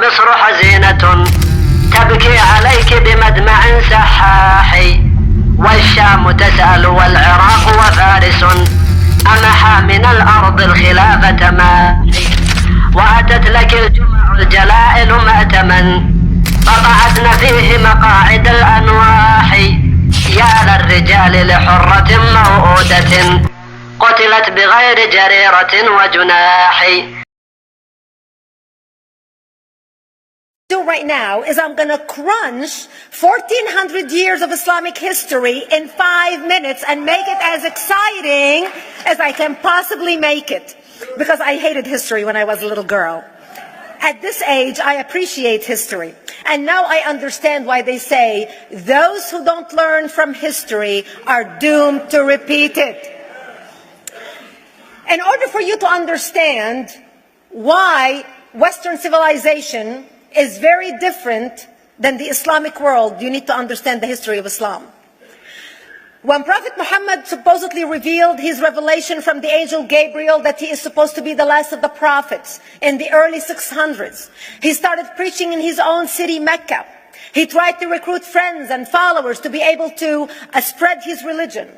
ومصر حزينة تبكي عليك بمدمع سحاحي، والشام تسأل والعراق وفارس أمحى من الأرض الخلافة ماحي، وأتت لك الجمع الجلائل مأتما فقعدن فيه مقاعد الأنواح، يا للرجال لحرة موؤودة قتلت بغير جريرة وجناح. Right now is I'm going to crunch 1400 years of Islamic history in 5 minutes and make it as exciting as I can possibly make it, because I hated history when I was a little girl. At this age, I appreciate history. And now I understand why they say those who don't learn from history are doomed to repeat it. In order for you to understand why Western civilization is very different than the Islamic world, you need to understand the history of Islam. When Prophet Muhammad supposedly revealed his revelation from the angel Gabriel that he is supposed to be the last of the prophets in the early 600s, he started preaching in his own city, Mecca. He tried to recruit friends and followers to be able to spread his religion.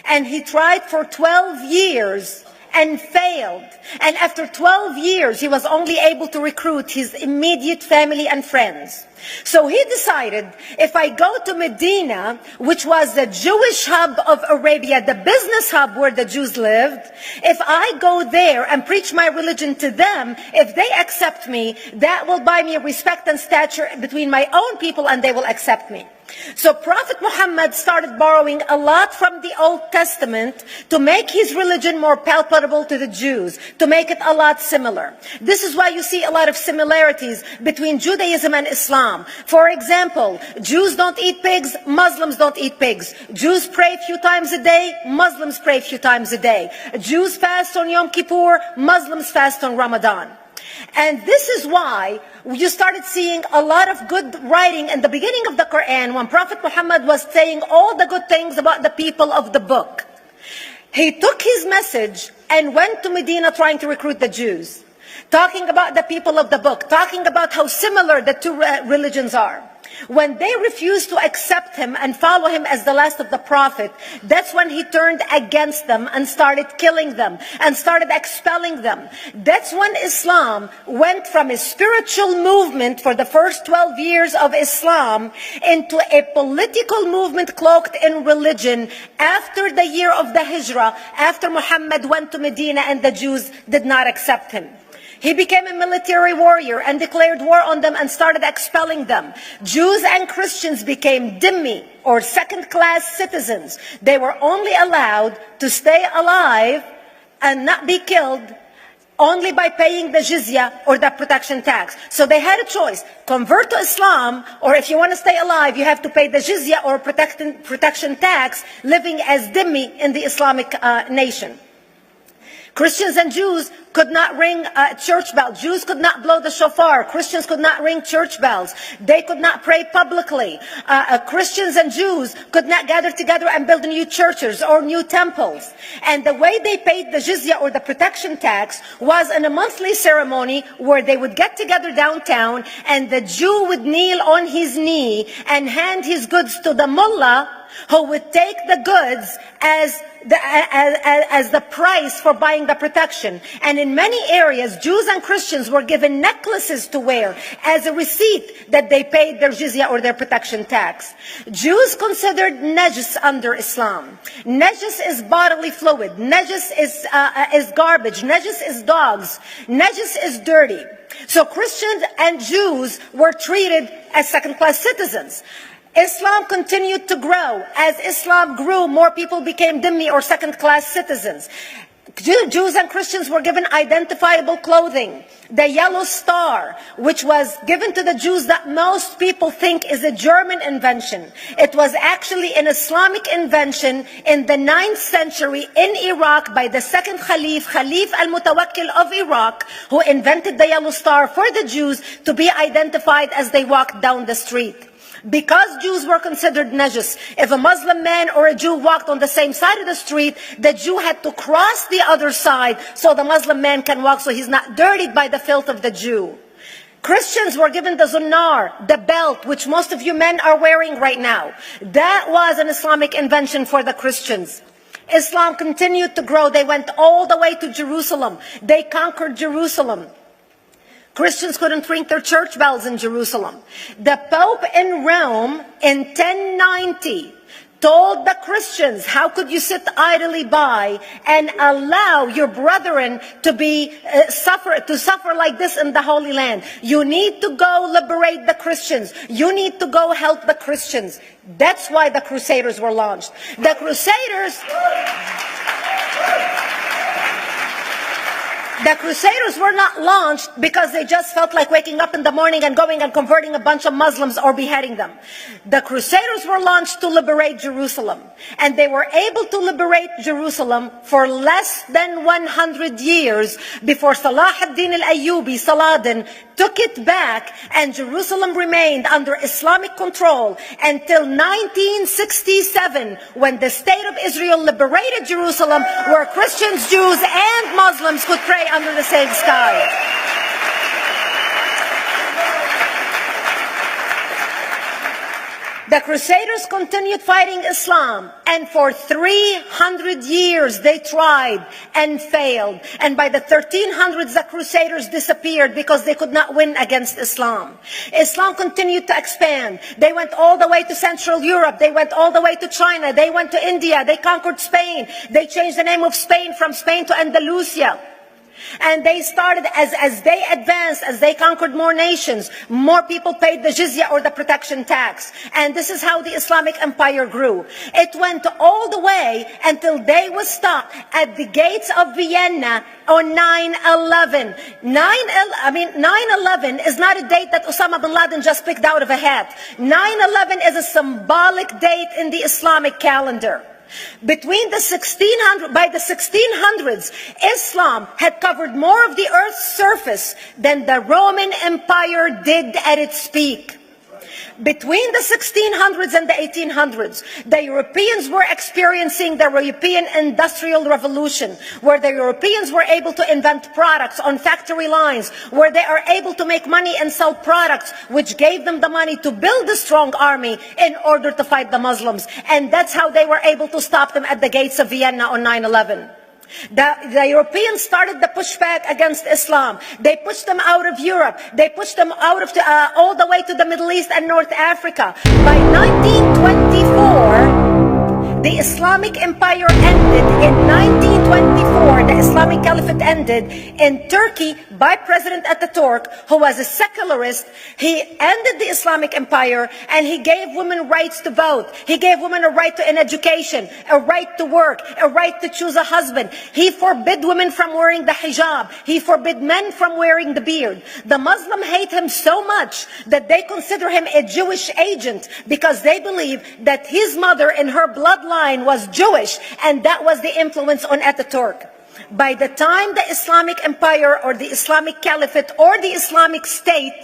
And he tried for 12 years and failed. And after 12 years, he was only able to recruit his immediate family and friends. So he decided, if I go to Medina, which was the Jewish hub of Arabia, the business hub where the Jews lived, if I go there and preach my religion to them, if they accept me, that will buy me respect and stature between my own people, and they will accept me. So Prophet Muhammad started borrowing a lot from the Old Testament to make his religion more palpable to the Jews, to make it a lot similar. This is why you see a lot of similarities between Judaism and Islam. For example, Jews don't eat pigs, Muslims don't eat pigs. Jews pray a few times a day, Muslims pray a few times a day. Jews fast on Yom Kippur, Muslims fast on Ramadan. And this is why you started seeing a lot of good writing in the beginning of the Quran when Prophet Muhammad was saying all the good things about the people of the book. He took his message and went to Medina trying to recruit the Jews, talking about the people of the book, talking about how similar the two religions are. When they refused to accept him and follow him as the last of the prophet, that's when he turned against them and started killing them and started expelling them. That's when Islam went from a spiritual movement for the first 12 years of Islam into a political movement cloaked in religion after the year of the Hijrah, after Muhammad went to Medina and the Jews did not accept him. He became a military warrior and declared war on them and started expelling them. Jews and Christians became dhimmi, or second-class citizens. They were only allowed to stay alive and not be killed only by paying the jizya, or the protection tax. So they had a choice: convert to Islam, or if you want to stay alive, you have to pay the jizya or protection tax, living as dhimmi in the Islamic nation. Christians and Jews could not ring church bells. Jews could not blow the shofar. Christians could not ring church bells. They could not pray publicly. Christians and Jews could not gather together and build new churches or new temples. And the way they paid the jizya, or the protection tax, was in a monthly ceremony where they would get together downtown and the Jew would kneel on his knee and hand his goods to the mullah, who would take the goods as the price for buying the protection. And in many areas, Jews and Christians were given necklaces to wear as a receipt that they paid their jizya, or their protection tax. Jews considered najis under Islam. Najis is bodily fluid. Najis is garbage. Najis is dogs. Najis is dirty. So Christians and Jews were treated as second-class citizens. Islam continued to grow. As Islam grew, more people became dhimmi, or second-class citizens. Jews and Christians were given identifiable clothing. The yellow star, which was given to the Jews, that most people think is a German invention. It was actually an Islamic invention in the 9th century in Iraq by the second Khalif al-Mutawakkil of Iraq, who invented the yellow star for the Jews to be identified as they walked down the street. Because Jews were considered najis, if a Muslim man or a Jew walked on the same side of the street, the Jew had to cross the other side so the Muslim man can walk, so he's not dirtied by the filth of the Jew. Christians were given the zunar, the belt, which most of you men are wearing right now. That was an Islamic invention for the Christians. Islam continued to grow. They went all the way to Jerusalem. They conquered Jerusalem. Christians couldn't ring their church bells in Jerusalem. The Pope in Rome in 1090 told the Christians, how could you sit idly by and allow your brethren to suffer like this in the Holy Land? You need to go liberate the Christians. You need to go help the Christians. That's why the Crusaders were launched. The Crusaders were not launched because they just felt like waking up in the morning and going and converting a bunch of Muslims or beheading them. The Crusaders were launched to liberate Jerusalem. And they were able to liberate Jerusalem for less than 100 years before Salah ad-Din al-Ayyubi, Saladin, took it back, and Jerusalem remained under Islamic control until 1967, when the State of Israel liberated Jerusalem, where Christians, Jews, and Muslims could pray under the same sky. The Crusaders continued fighting Islam, and for 300 years they tried and failed. And by the 1300s, the Crusaders disappeared because they could not win against Islam. Islam continued to expand. They went all the way to Central Europe. They went all the way to China. They went to India. They conquered Spain. They changed the name of Spain from Spain to Andalusia. And they started, as they advanced, as they conquered more nations, more people paid the jizya, or the protection tax. And this is how the Islamic Empire grew. It went all the way until they was stopped at the gates of Vienna on 9/11. 9/11 is not a date that Osama bin Laden just picked out of a hat. 9/11 is a symbolic date in the Islamic calendar. By the 1600s, Islam had covered more of the earth's surface than the Roman Empire did at its peak. Between the 1600s and the 1800s, the Europeans were experiencing the European Industrial Revolution, where the Europeans were able to invent products on factory lines, where they are able to make money and sell products, which gave them the money to build a strong army in order to fight the Muslims. And that's how they were able to stop them at the gates of Vienna on 9/11. The Europeans started the pushback against Islam. They pushed them out of Europe. They pushed them out of all the way to the Middle East and North Africa. By 1924, the Islamic Empire ended. In 1924, the Islamic Caliphate ended in Turkey by President Ataturk, who was a secularist. He ended the Islamic Empire, and he gave women rights to vote. He gave women a right to an education, a right to work, a right to choose a husband. He forbid women from wearing the hijab. He forbid men from wearing the beard. The Muslims hate him so much that they consider him a Jewish agent, because they believe that his mother in her bloodline was Jewish, and that was the influence on Ataturk. By the time the Islamic Empire, or the Islamic Caliphate, or the Islamic State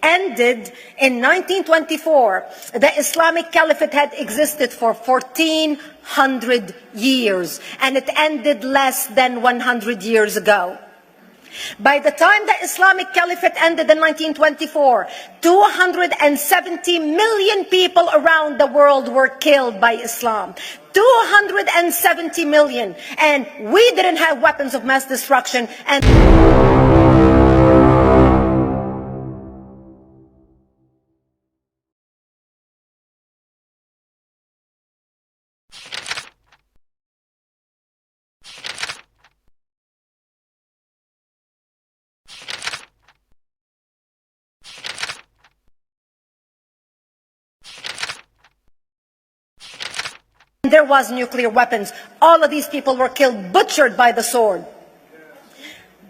ended in 1924, the Islamic Caliphate had existed for 1400 years, and it ended less than 100 years ago. By the time the Islamic Caliphate ended in 1924, 270 million people around the world were killed by Islam. 270 million. And we didn't have weapons of mass destruction. And there was nuclear weapons. All of these people were killed, butchered by the sword.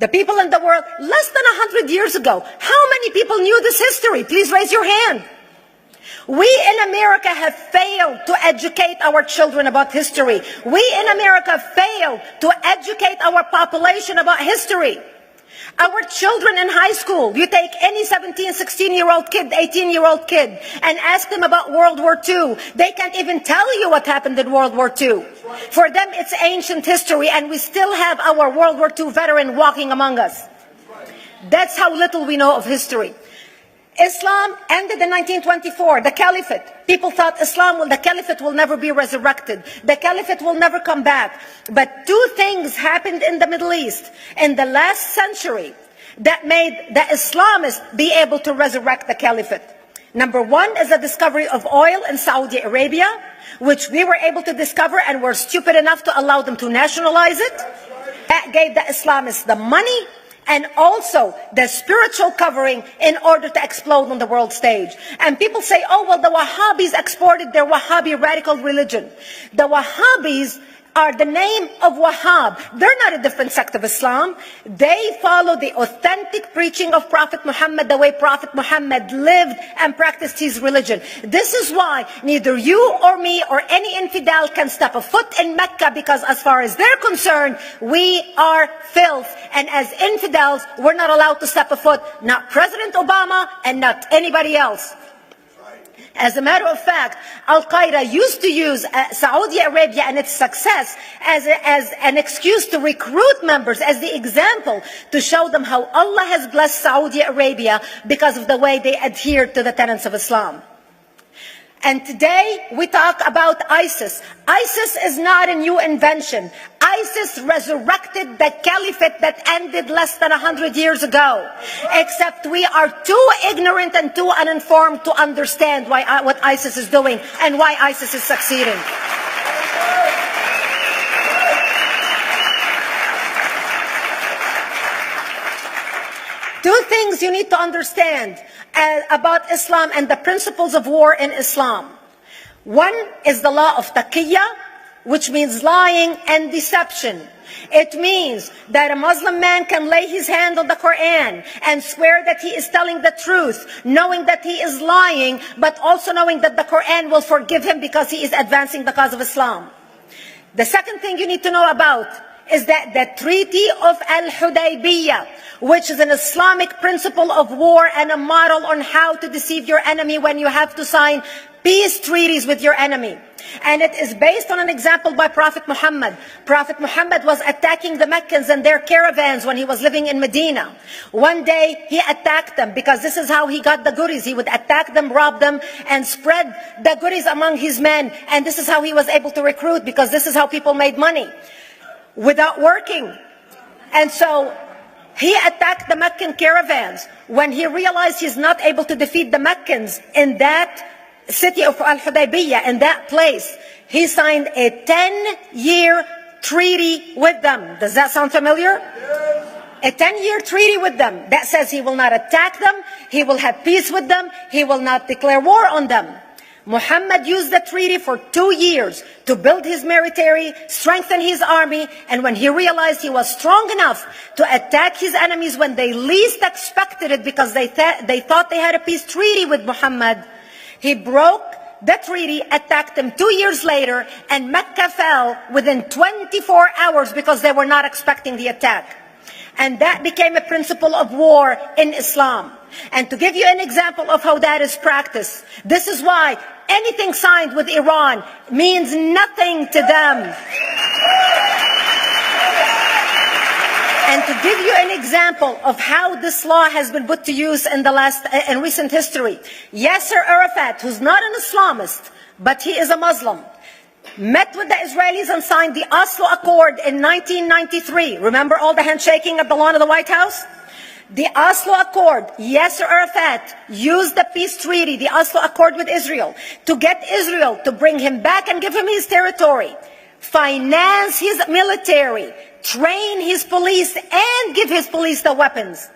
The people in the world, less than 100 years ago, how many people knew this history? Please raise your hand. We in America have failed to educate our children about history. We in America failed to educate our population about history. Our children in high school, you take any 17, 16-year-old kid, 18-year-old kid, and ask them about World War II. They can't even tell you what happened in World War II. For them, it's ancient history, and we still have our World War II veteran walking among us. That's how little we know of history. Islam ended in 1924, the caliphate. People thought the caliphate will never be resurrected. The caliphate will never come back. But two things happened in the Middle East in the last century that made the Islamists be able to resurrect the caliphate. Number one is the discovery of oil in Saudi Arabia, which we were able to discover and were stupid enough to allow them to nationalize it. That gave the Islamists the money and also the spiritual covering in order to explode on the world stage. And people say, oh, well, the Wahhabis exported their Wahhabi radical religion. The Wahhabis are the name of Wahhab. They're not a different sect of Islam. They follow the authentic preaching of Prophet Muhammad, the way Prophet Muhammad lived and practiced his religion. This is why neither you or me or any infidel can step a foot in Mecca, because as far as they're concerned, we are filth. And as infidels, we're not allowed to step a foot, not President Obama and not anybody else. As a matter of fact, Al-Qaeda used to use Saudi Arabia and its success as an excuse to recruit members, as the example to show them how Allah has blessed Saudi Arabia because of the way they adhere to the tenets of Islam. And today we talk about ISIS. ISIS is not a new invention. ISIS resurrected the caliphate that ended less than 100 years ago. Except we are too ignorant and too uninformed to understand what ISIS is doing and why ISIS is succeeding. Two things you need to understand about Islam and the principles of war in Islam. One is the law of taqiyya, which means lying and deception. It means that a Muslim man can lay his hand on the Quran and swear that he is telling the truth, knowing that he is lying, but also knowing that the Quran will forgive him because he is advancing the cause of Islam. The second thing you need to know about is that the Treaty of Al-Hudaybiyah, which is an Islamic principle of war and a model on how to deceive your enemy when you have to sign peace treaties with your enemy. And it is based on an example by Prophet Muhammad. Prophet Muhammad was attacking the Meccans and their caravans when he was living in Medina. One day he attacked them because this is how he got the goodies. He would attack them, rob them, and spread the goodies among his men. And this is how he was able to recruit, because this is how people made money without working. And so he attacked the Meccan caravans. When he realized he's not able to defeat the Meccans in that city of Al-Hudaybiyah, in that place, he signed a 10-year treaty with them. Does that sound familiar? A 10-year treaty with them that says he will not attack them, he will have peace with them, he will not declare war on them. Muhammad used the treaty for 2 years to build his military, strengthen his army, and when he realized he was strong enough to attack his enemies when they least expected it, because they thought they had a peace treaty with Muhammad, he broke the treaty, attacked them 2 years later, and Mecca fell within 24 hours because they were not expecting the attack. And that became a principle of war in Islam. And to give you an example of how that is practiced, this is why anything signed with Iran means nothing to them. And to give you an example of how this law has been put to use in recent history, Yasser Arafat, who's not an Islamist, but he is a Muslim, met with the Israelis and signed the Oslo Accord in 1993. Remember all the handshaking at the lawn of the White House? The Oslo Accord, Yasser Arafat used the peace treaty, the Oslo Accord with Israel, to get Israel to bring him back and give him his territory, finance his military, train his police, and give his police the weapons.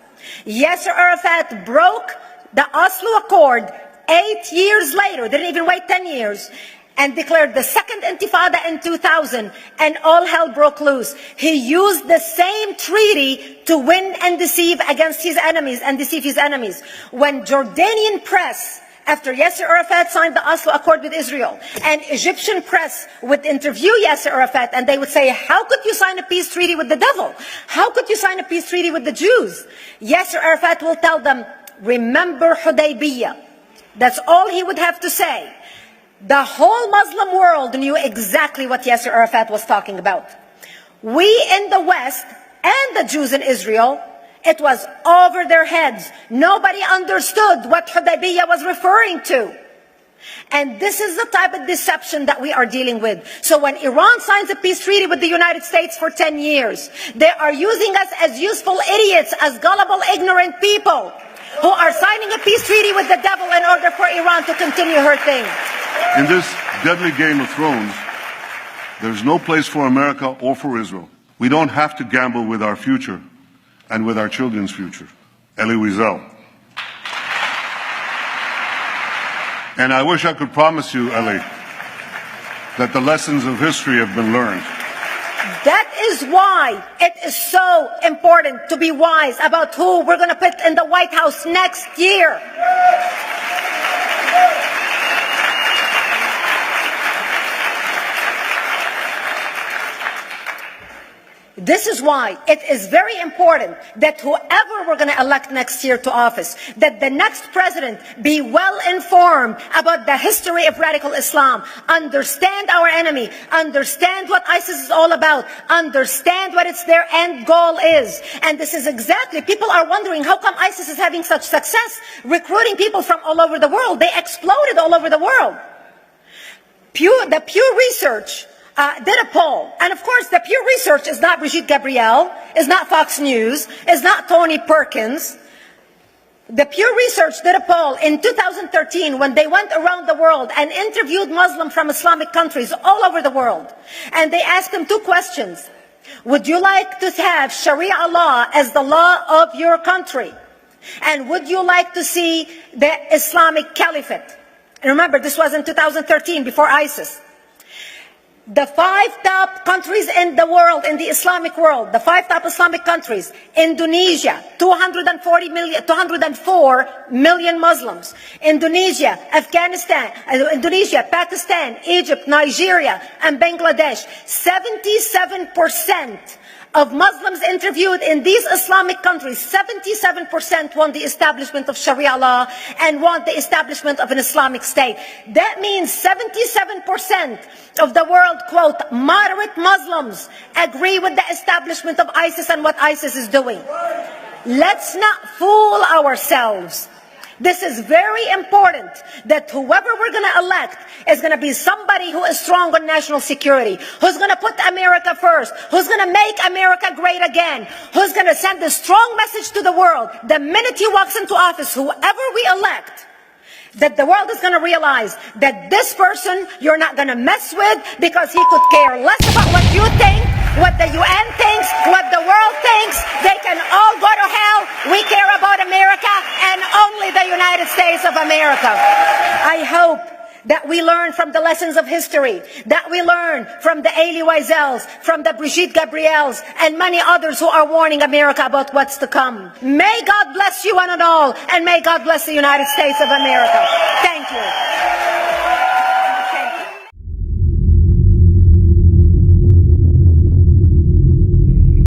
Yasser Arafat broke the Oslo Accord 8 years later, didn't even wait 10 years, and declared the second intifada in 2000, and all hell broke loose. He used the same treaty to win and deceive against his enemies and deceive his enemies. When Jordanian press, after Yasser Arafat signed the Oslo Accord with Israel, and Egyptian press would interview Yasser Arafat, and they would say, how could you sign a peace treaty with the devil? How could you sign a peace treaty with the Jews? Yasser Arafat will tell them, remember Hudaybiyah. That's all he would have to say. The whole Muslim world knew exactly what Yasser Arafat was talking about. We in the West and the Jews in Israel It was over their heads. Nobody understood what Hudaybiyah was referring to. And this is the type of deception that we are dealing with. So when Iran signs a peace treaty with the United States for 10 years, they are using us as useful idiots, as gullible, ignorant people who are signing a peace treaty with the devil in order for Iran to continue her thing. In this deadly game of thrones, there's no place for America or for Israel. We don't have to gamble with our future and with our children's future. Elie Wiesel. And I wish I could promise you, Elie, that the lessons of history have been learned. That is why it is so important to be wise about who we're going to put in the White House next year. This is why it is very important that whoever we're going to elect next year to office, that the next president be well informed about the history of radical Islam, understand our enemy, understand what ISIS is all about, understand what their end goal is. And this is exactly, people are wondering how come ISIS is having such success recruiting people from all over the world. They exploded all over the world. The Pew Research did a poll, and of course the Pew Research is not Brigitte Gabriel, is not Fox News, is not Tony Perkins. The Pew Research did a poll in 2013 when they went around the world and interviewed Muslims from Islamic countries all over the world. And they asked them two questions. Would you like to have Sharia law as the law of your country? And would you like to see the Islamic Caliphate? And remember, this was in 2013, before ISIS. The 5 top countries in the world, in the Islamic world, the 5 top Islamic countries: Indonesia, 204 million Muslims; Indonesia, Pakistan, Egypt, Nigeria, and Bangladesh. 77% of Muslims interviewed in these Islamic countries, 77% want the establishment of Sharia law and want the establishment of an Islamic state. That means 77% of the world, quote, moderate Muslims agree with the establishment of ISIS and what ISIS is doing. Let's not fool ourselves. This is very important, that whoever we're going to elect is going to be somebody who is strong on national security, who's going to put America first, who's going to make America great again, who's going to send a strong message to the world. The minute he walks into office, whoever we elect, that the world is going to realize that this person you're not going to mess with, because he could care less about what you think, what the UN thinks, what the world thinks. They can all go to hell. We care about America and only the United States of America. I hope that we learn from the lessons of history, that we learn from the Elie Wiesels, from the Brigitte Gabriels, and many others who are warning America about what's to come. May God bless you one and all, and may God bless the United States of America. Thank you.